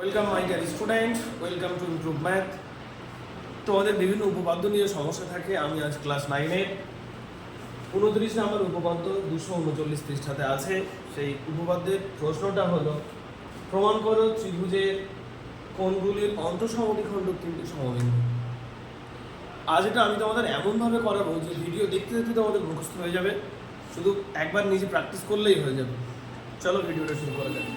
Welcome my dear student, welcome to improve math. তোমাদের বিভিন্ন উপপাদ্য নিয়ে সমস্যা থাকে। আমি আজ ক্লাস 9-এ 29 নম্বর উপপাদ্য 239 পৃষ্ঠাতে আছে। সেই উপপাদ্যের প্রশ্নটা হলো, প্রমাণ করো ত্রিভুজের কোণগুলির অন্তঃসমদ্বিখণ্ড তিনটি সমবিন্দু। আজ এটা আমি তোমাদের এমনভাবে করাবো যে ভিডিও দেখতে দেখতে তোমাদের মুখস্থ হয়ে যাবে, শুধু একবার নিজে প্র্যাকটিস করলেই হয়ে যাবে। চলো ভিডিওটা শুরু করা যাক।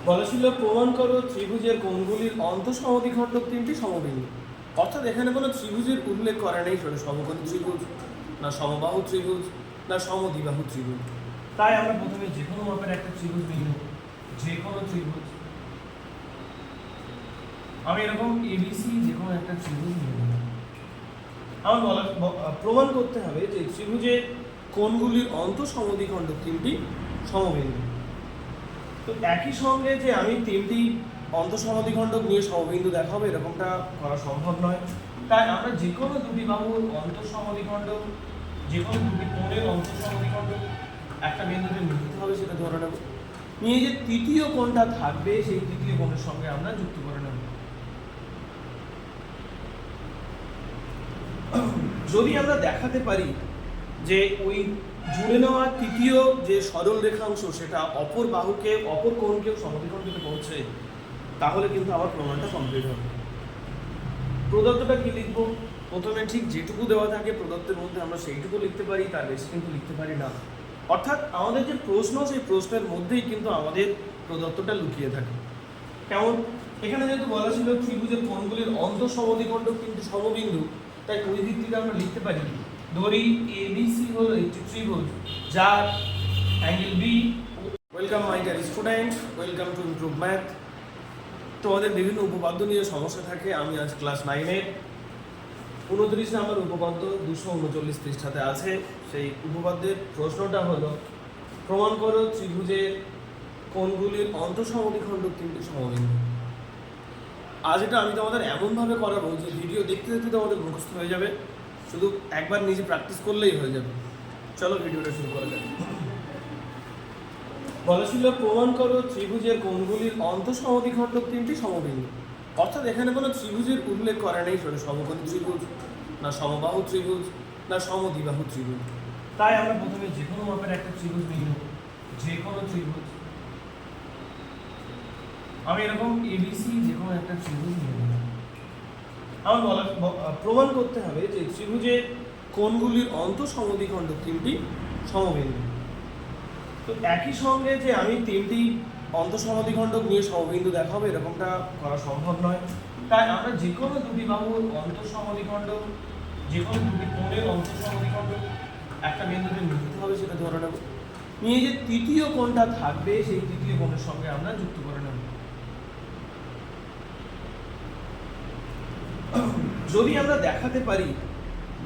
বলা ছিল প্রমাণ করো ত্রিভুজের কোণগুলির অন্তঃসমদ্বিখণ্ড তিনটি সমবিন্দু। অর্থাৎ এখানে কোনো ত্রিভুজের উল্লেখ করা নেই, সেটা সমকোণী ত্রিভুজ না সমবাহু ত্রিভুজ না সমদ্বিবাহু ত্রিভুজ। তাই আমরা প্রথমে যে কোনো মাপের একটা ত্রিভুজ নিব, যে কোনো ত্রিভুজ। আমি এরকম এবিসি যে কোনো একটা ত্রিভুজ নিয়ে নেব। আমার প্রমাণ করতে হবে যে ত্রিভুজের কোণগুলির অন্তঃসমদ্বিখণ্ড তিনটি সমবিন্দু। তো একই সঙ্গে যে আমি তিনটি অন্তঃসমদ্বিখণ্ডক নিয়ে সমবিন্দু দেখাবো এরকমটা করা সম্ভব নয়। তাই আমরা যে কোনো দুটি বাহুর অন্তঃসমদ্বিখণ্ডক, যে কোনো দুটি কোণের অন্তঃসমদ্বিখণ্ডক একটা বিন্দুতে মিলিত হবে সেটা ধরে নেব, নিয়ে যে তৃতীয় কোণটা থাকবে সেই তৃতীয় কোণের সঙ্গে আমরা যুক্ত করে নেব। যদি আমরা দেখাতে পারি যে ওই জুড়ে নেওয়া তৃতীয় যে সরল রেখাংশ সেটা অপর বাহুকে অপর কোণকেও সমদ্বিখণ্ডকে পৌঁছে, তাহলে কিন্তু আমার প্রমাণটা কমপ্লিট হবে। প্রদত্তটা কি লিখবো? প্রথমে ঠিক যেটুকু দেওয়া থাকে প্রদত্তের মধ্যে আমরা সেইটুকু লিখতে পারি, তার বেশি কিন্তু লিখতে পারি না। অর্থাৎ আমাদের যে প্রশ্ন সেই প্রশ্নের মধ্যেই কিন্তু আমাদের প্রদত্তটা লুকিয়ে থাকে। কেমন? এখানে যেহেতু বলা ছিল ত্রিভুজের কোণগুলির অন্তঃসমদ্বিখণ্ডক কিন্তু সমবিন্দু, তাই ওই দিক থেকে আমরা লিখতে পারি, ধরি ABC হলো একটি ত্রিভুজ যার angle B. Welcome my dear student, welcome to improve math. তোমাদের বিভিন্ন উপপাদ্য নিয়ে সমস্যা থাকে। আমি আজ ক্লাস 9-এ 29 নম্বর উপপাদ্য 239 পৃষ্ঠাতে আছে। সেই উপপাদ্যের প্রশ্নটা হলো, প্রমাণ করো ত্রিভুজের কোণগুলির অন্তঃসমদ্বিখণ্ড তিনটি সমবিন্দু। আজ এটা আমি তোমাদের এমনভাবে করাবো যে ভিডিও দেখতে দেখতে তোমাদের মুখস্থ হয়ে যাবে, শুধু একবার নিজে প্র্যাকটিস করলেই হয়ে যাবে। চলো ভিডিওটা শুরু করা যাক। বলা ছিল প্রমাণ করো ত্রিভুজের কোণগুলির অন্তঃসমদ্বিখণ্ডক তিনটি সমবিন্দু। অর্থাৎ এখানে কোনো ত্রিভুজের উল্লেখ করা নেই, সেটা সমকোণী ত্রিভুজ না সমবাহু ত্রিভুজ না সমদ্বিবাহু ত্রিভুজ। তাই আমরা প্রথমে যে কোনো মাপের একটা ত্রিভুজ নিব, যে কোনো ত্রিভুজ। আমি এরকম এবিসি যে কোনো একটা ত্রিভুজ নিয়ে নেব। আমার প্রমাণ করতে হবে যে ত্রিভুজের কোণগুলির অন্তঃসমদ্বিখণ্ড তিনটি সমবিন্দু। তো একই সঙ্গে যে আমি তিনটি অন্তঃসমদ্বিখণ্ডক নিয়ে সমবিন্দু দেখাবো এরকমটা করা সম্ভব নয়। তাই আমরা যে কোনো দুটি বাহুর অন্তঃসমদ্বিখণ্ডক, যে কোনো দুটি কোণের অন্তঃসমদ্বিখণ্ডক একটা বিন্দুতে মিলিত হবে সেটা ধরে নেব, নিয়ে যে তৃতীয় কোণটা থাকবে সেই তৃতীয় কোণের সঙ্গে আমরা যুক্ত করে নেব। যদি আমরা দেখাতে পারি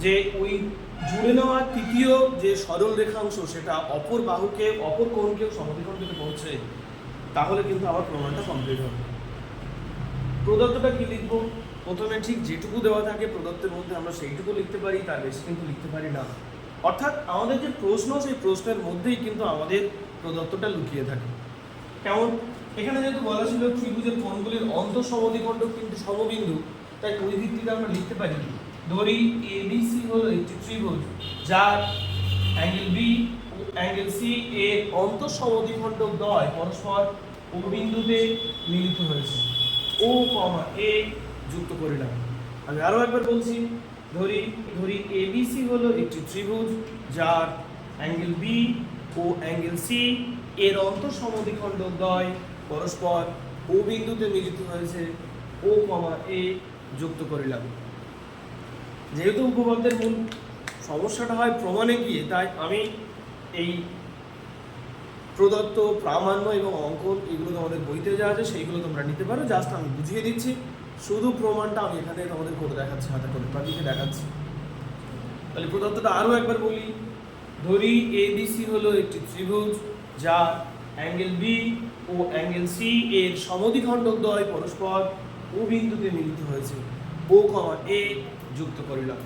যে ওই জুড়ে নেওয়া তৃতীয় যে সরল রেখাংশ সেটা অপর বাহুকে অপর কোণকেও সমদ্বিখণ্ডকে পৌঁছে, তাহলে কিন্তু আমার প্রমাণটা কমপ্লিট হবে। প্রদত্তটা কি লিখবো? প্রথমে ঠিক যেটুকু দেওয়া থাকে প্রদত্তের মধ্যে আমরা সেইটুকু লিখতে পারি, তার বেশি কিন্তু লিখতে পারি না। অর্থাৎ আমাদের যে প্রশ্ন সেই প্রশ্নের মধ্যেই কিন্তু আমাদের প্রদত্তটা লুকিয়ে থাকে। কেমন? এখানে যেহেতু বলা ছিল ত্রিভুজের কোণগুলির অন্তঃসমদ্বিখণ্ডক কিন্তু সমবিন্দু, তাই ওই দিক থেকে আমরা লিখতে পারি, ধরি ABC হলো একটি ত্রিভুজ যার অ্যাঙ্গেল বি ও অ্যাঙ্গেল সি এর অন্তঃসমদ্বিখণ্ডক দ্বয় পরস্পর ও বিন্দুতে মিলিত হয়েছে, ও কমা এ যুক্ত করিলাম। আমি আরো একবার বলছি, ধরি ABC হলো একটি ত্রিভুজ যার অ্যাঙ্গেল বি ও অ্যাঙ্গেল সি এর অন্তঃসমদ্বিখণ্ডক দ্বয় পরস্পর ও বিন্দুতে মিলিত হয়েছে, ও কমা এ যুক্ত করিলাম। যেহেতু উপপাদ্যের মূল সমস্যাটা হয় প্রমাণে গিয়ে, তাই আমি এই প্রদত্ত প্রামাণ্য এবং অঙ্কন এগুলো তোমাদের বইতে যা আছে সেইগুলো তোমরা নিতে পারো। জাস্ট আমি বুঝিয়ে দিচ্ছি, শুধু প্রমাণটা আমি এখানে তোমাদের করে দেখাচ্ছি, হাতে করে বা লিখে দেখাচ্ছি। তাহলে প্রদত্তটা আরও একবার বলি, ধরি ABC হলো একটি ত্রিভুজ যার অ্যাঙ্গেল বি ও অ্যাঙ্গেল সি এর সমদ্বিখণ্ডক দ্বয় পরস্পর ও বিন্দুতে মিলিত হয়েছে, ও কমা এ যুক্ত করিলাম।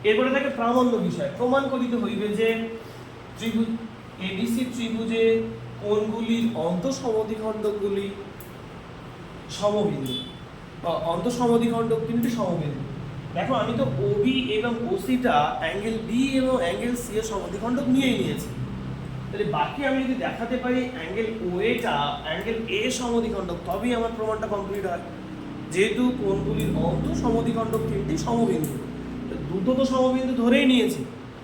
এরপরে থাকে প্রামাণ্য বিষয়। প্রমাণ করিতে হইবে যে ত্রিভুজ ABC ত্রিভুজের কোণগুলির অন্তঃসমদ্বিখণ্ডকগুলি সমবিন্দু বা অন্তঃসমদ্বিখণ্ডক তিনটি সমবিন্দু। দেখো আমি তো ওবি এবং ওসিটা অ্যাঙ্গেল বি এবং অ্যাঙ্গেল সি এর সমদ্বিখণ্ডক নিয়েই নিয়েছি, তাহলে বাকি আমি যদি দেখাতে পারি অ্যাঙ্গেল ওএটা অ্যাঙ্গেল এ সমদ্বিখণ্ডক, তবেই আমার প্রমাণটা কমপ্লিট হয়। যেহেতু কোণগুলির অন্তঃসমদ্বিখণ্ডক তিনটি সমবিন্দু, দুটো তো সমবিন্দু ধরেই নিয়েছি,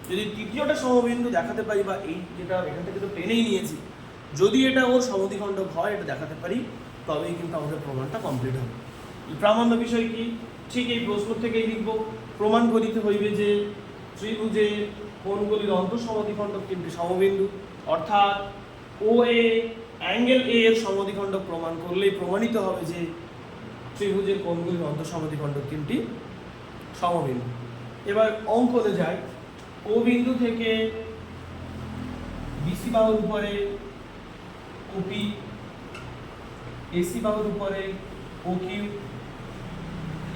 যদি তৃতীয়টা সমবিন্দু দেখাতে পারি, বা এই যেটা এখান থেকে তো টেনেই নিয়েছি, যদি এটা ওর সমদ্বিখণ্ডক হয় এটা দেখাতে পারি, তবেই কিন্তু আমাদের প্রমাণটা কমপ্লিট হবে। প্রামাণ্য বিষয় কি? ঠিক এই প্রশ্ন থেকেই লিখব, প্রমাণ করিতে হইবে যে ত্রিভুজে কোণগুলির অন্তঃসমদ্বিখণ্ডক তিনটি সমবিন্দু, অর্থাৎ ও এ অ্যাঙ্গেল এ এর সমদ্বিখণ্ডক প্রমাণ করলেই প্রমাণিত হবে যে ত্রিভুজের কোণগুলির অন্তঃসমদ্বিখণ্ডক তিনটি সমবিন্দু। এবার অঙ্কনে যাই। ও বিন্দু থেকে বিসি বাহুর উপরে ওপি, এসি বাহুর উপরে ও কিউ,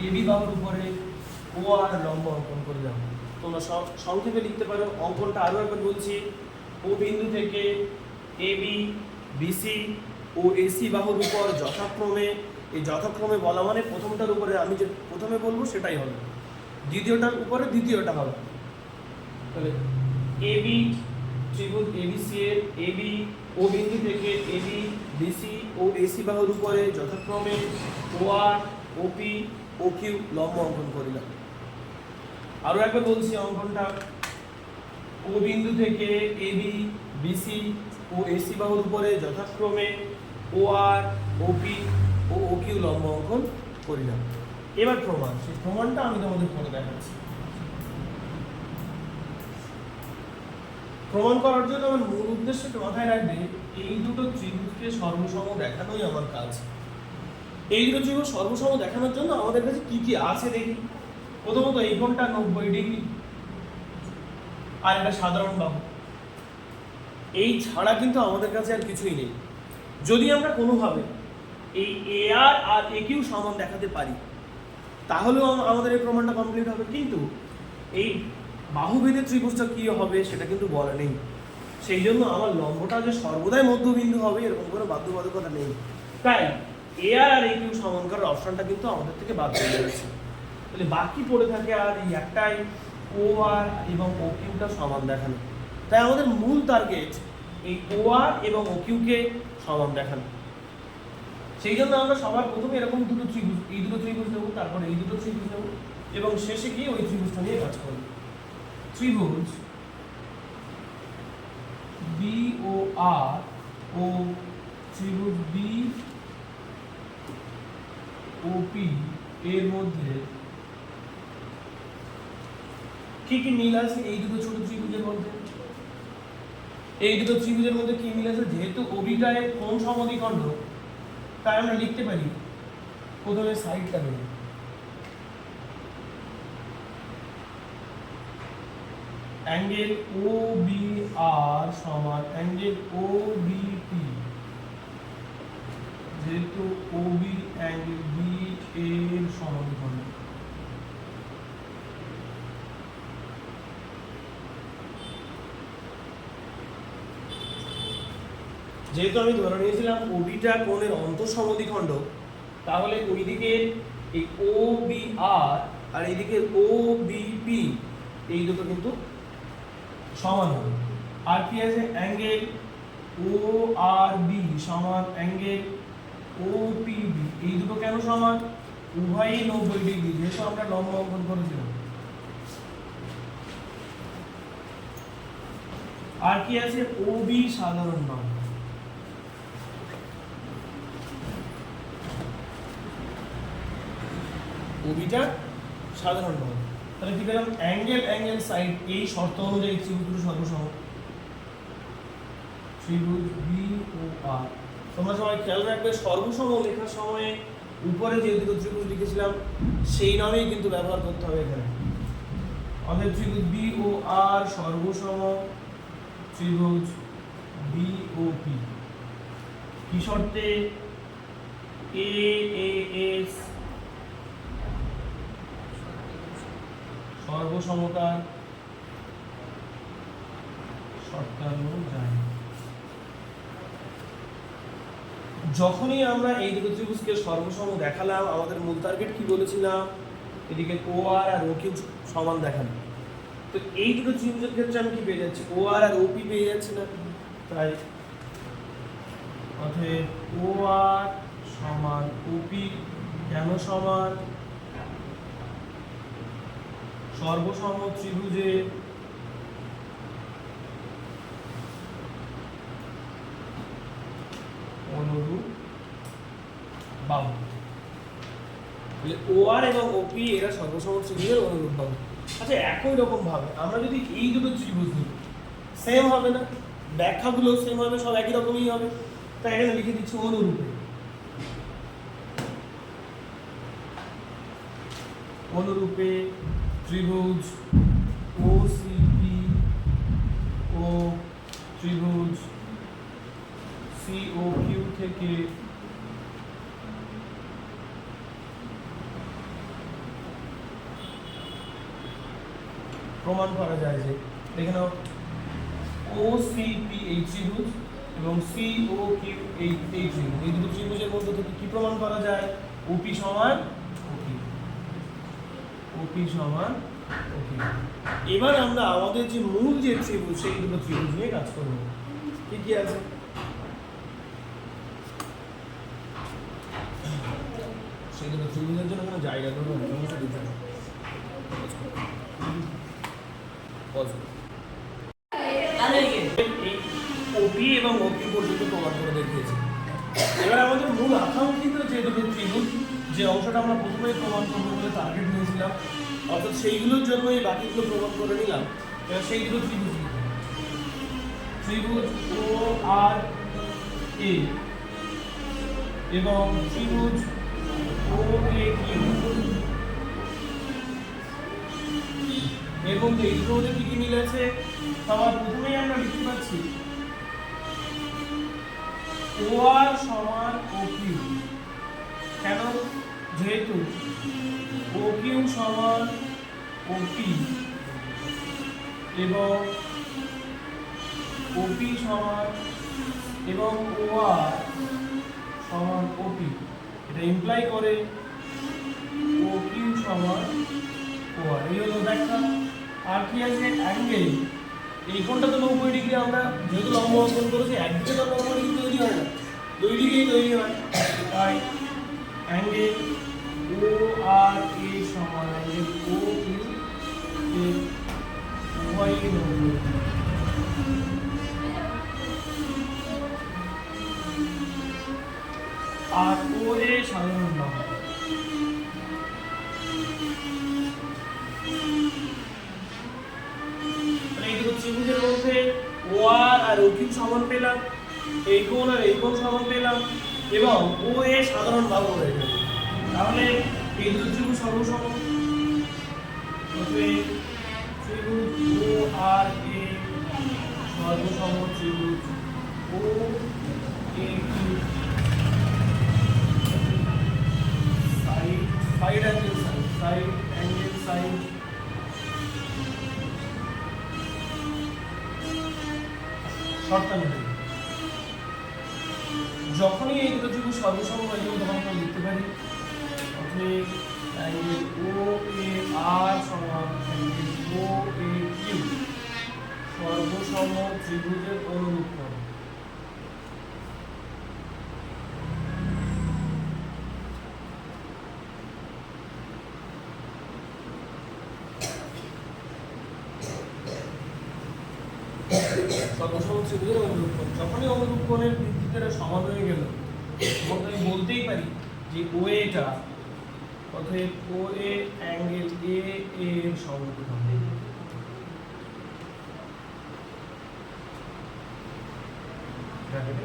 এবি বাহুর উপরে ও আর লম্ব অঙ্কন করে দাও। তোমরা সংক্ষেপে লিখতে পারো। অঙ্কনটা আরো একবার বলছি। ও বিন্দু থেকে এবি, বিসি ও এসি বাহুর উপর যথাক্রমে, এই যথাক্রমে বলা মানে প্রথমটার উপরে আমি যে প্রথমে বলবো সেটাই হবে, দ্বিতীয়টার উপরে দ্বিতীয়টা হবে। তাহলে এবি, ত্রিভুজ এবিসি এর এবি ও বিন্দু থেকে এবি, বিসি ও এসি বাহুর উপরে যথাক্রমে ও আর, ওপি, ও কিউ লম্ব অঙ্কন করিলাম। আরো একবার বলছি অঙ্কনটা। ও বিন্দু থেকে এবি, বিসি ও এসি বাহুর উপরে যথাক্রমে ও আর, ওপি ও ও কিউ লম্ব অঙ্কন করিলাম। এবার প্রমাণ, সেই প্রমাণটা আমি তোমাদের করে দেখাচ্ছি। প্রমাণ করার জন্য আমার মূল উদ্দেশ্যটা মাথায় রাখবে, এই দুটো ত্রিভুজকে সর্বসম দেখানোই আমার কাজ। এই দুটো ত্রিভুজ সর্বসম দেখানোর জন্য আমাদের কাছে কি কি আছে দেখি। প্রথমত এই কোণটা 90 ডিগ্রি, আর এটা সাধারণ বাহু। এই ছাড়া কিন্তু আমাদের কাছে আর কিছুই নেই। যদি আমরা কোনোভাবে এই এ আর এ কিউ সমান দেখাতে পারি, তাহলেও আমাদের এই প্রমাণটা কমপ্লিট হবে। কিন্তু এই বাহুভেদে ত্রিভুজটা কি হবে সেটা কিন্তু বলা নেই। সেই জন্য আমার লম্বটা যে সর্বদাই মধ্যবিন্দু হবে এরকম কোনো বাধ্যবাধকতা নেই। তাই এ আর এ কিউ সমান করার অপশনটা কিন্তু আমাদের থেকে বাদ হয়ে যাচ্ছে। তাহলে বাকি পড়ে থাকে আর এই একটাই, ও আর এবং ও কিউটা সমান দেখানো। তাই আমাদের মূল টার্গেট এই ও আর এবং ও কিউকে সমান দেখানো। সেই জন্য আমরা সবার প্রথমে এরকম দুটো ত্রিভুজ, এই দুটো ত্রিভুজ নেব, তারপরে এই দুটো ত্রিভুজ নেব, এবং শেষে গিয়ে ওই ত্রিভুজটা নিয়ে কাজ করব। ত্রিভুজ বি ও আর ও ত্রিভুজ বি ও পি এর মধ্যে কি কি মিল আছে? এই দুটো ছোট ত্রিভুজের মধ্যে, এই দুটো ত্রিভুজের মধ্যে কি মিল আছে? যেহেতু ওবিটা এর কোণ সমদ্বিখণ্ডক, তাই আমরা লিখতে পারি প্রথমে সাইডটা নেব। অ্যাঙ্গেল ও বি আর সমান অ্যাঙ্গেল ও বি পি, যেহেতু ও বি অ্যাঙ্গেল বি এর সমদ্বিখণ্ডক। যেহেতু আমি ধরে নিয়েছিলাম ওবিটা কোণের অন্তঃসমদ্বিখণ্ডক, তাহলে ওইদিকে এই ও বি আর এইদিকে ও বি পি এই দুটো কিন্তু সমান হবে। আর কি আছে? অ্যাঙ্গেল ও আর বি সমান অ্যাঙ্গেল ও পি বি। এই দুটো কেন সমান? উভয়ই 90 ডিগ্রি, যেহেতু আমরা লম্ব অঙ্কন করেছিলাম। আর কি আছে? ও বি সাধারণ বাহু। ওবিটা সাধারণ বাহু। তাহলে কি পেলাম? অ্যাঙ্গেল অ্যাঙ্গেল সাইড, এই শর্ত অনুযায়ী ত্রিভুজ দুটো সর্বসম। ত্রিভুজ বি ও আর, তোমরা সবাই খেয়াল রাখবে সর্বসম লেখার সময় উপরে যে দুটো ত্রিভুজ লিখেছিলাম সেই নামেই কিন্তু ব্যবহার করতে হবে এখানে। অতএব ত্রিভুজ বি ও আর সর্বসম ত্রিভুজ বি ও পি। কি শর্তে? এ এস সর্বসমতা শর্তানুযায়ী। যখনই আমরা এই দুটো ত্রিভুজকে সর্বসম দেখালাম, আমাদের মূল টার্গেট কি বলেছিলাম, এদিকে ও আর ও কিউ সমান দেখানো। তো এই দুটো ত্রিভুজের ক্ষেত্রে আমি কি পেয়ে যাচ্ছি, ও আর ওপি পেয়ে যাচ্ছি না। তাই অতএব ও আর সমান ওপি কেন সমান, সর্বসম ত্রিভুজে অনুরূপ বাহু। ও আর এবং ওপি এরা সর্বসম ত্রিভুজের অনুরূপ বাহু। আচ্ছা, একই রকম ভাবে আমরা যদি এই দুটো ত্রিভুজ নিই, সেম হবে না, ব্যাখ্যাগুলো সেম হবে, সব একই রকমই হবে। তাই এখানে লিখে দিচ্ছি অনুরূপে। অনুরূপে ত্রিভুজ ওসিপি ও ত্রিভুজ সিওকিউ থেকে প্রমাণ করা যায় যে, দেখে নাও, ওসিপি এই ত্রিভুজ এবং সিওকিউ এই ত্রিভুজ, এই দুটো ত্রিভুজের মধ্যে থেকে কি প্রমাণ করা যায়, ওপি সমান ওকিউ, ওপি সমান ওকিউ। এবার আমরা আমাদের যে মূল যে ত্রিভুজ, সেই দুটো ত্রিভুজ নিয়ে কাজ করব। কি কি আছে, সেই দুটো ত্রিভুজের জন্য কোনো জায়গা করবো না, সমস্যা দিতে হবে। ওপি এবং ওপি পর্যন্ত প্রমাণ করে দেখিয়েছি। এবার আমাদের মূল আকাঙ্ক্ষিত যে দুটো ত্রিভুজ, যে অংশটা আমরা প্রথমে প্রমাণ করবো বলে টার্গেট নিয়েছিলাম, অর্থাৎ সেইগুলোর জন্য এই বাকিগুলো প্রমাণ করে নিলাম। এবার সেই দুটো ত্রিভুজ, ত্রিভুজ ও আর এ এবং ত্রিভুজ ও এ কিউ, এবং এই দুটোর মধ্যে কি কি মিল আছে, সবার প্রথমেই আমরা লিখতে পাচ্ছি ও আর সমান ও কিউ। কেন, যেহেতু ও কিউ সমান ওপি এবং ওপি সমান এবং ও আর সমান ওপি, এটা ইমপ্লাই করে ও কিউ সমান ও আর। এই হলো ব্যাখ্যা। আর কি আছে, অ্যাঙ্গেল, এই কোণটা তো 90 ডিগ্রি, আমরা যেহেতু লম্ব অঙ্কন করেছি একদিকে তো 90 ডিগ্রি তৈরি হয় না, 2 ডিগ্রি তৈরি হয়। তাই অ্যাঙ্গেল ও আর এ সমান অ্যাঙ্গেল ও কিউ এর উভয়ই 90। আর ও এ সাধারণ বাহু। ত্রিভুজের মধ্যে ও আর ও কিউ সমান পেলাম, এই কোণ আর এই কোণ সমান পেলাম, এবং ও এ সাধারণ বাহু হয়ে গেল। তাহলে এই দুটো ত্রিভুজ সর্বসম। ত্রিভুজ ও আর এ সর্বসম ত্রিভুজ ও এ কিউ, সাইড অ্যাঙ্গেল সাইড শর্তানুযায়ী যখনই এই দুটো ত্রিভুজ সর্বসম হয়ে যাবে তখন আমরা লিখতে পারি অতএব অ্যাঙ্গেল ও এ আর সমান অ্যাঙ্গেল ও এ কিউ সর্বসম ত্রিভুজের অনুরূপ কোণ। সর্বসম ত্রিভুজের অনুরূপ কোণ, যখনই অনুরূপ কোণের ভিত্তিতে সমান হয়ে গেল তখন আমি বলতেই পারি যে ও এটা, অতএব ও এ অ্যাঙ্গেল এ এর সমকোণ হবে। ব্র্যাকেটে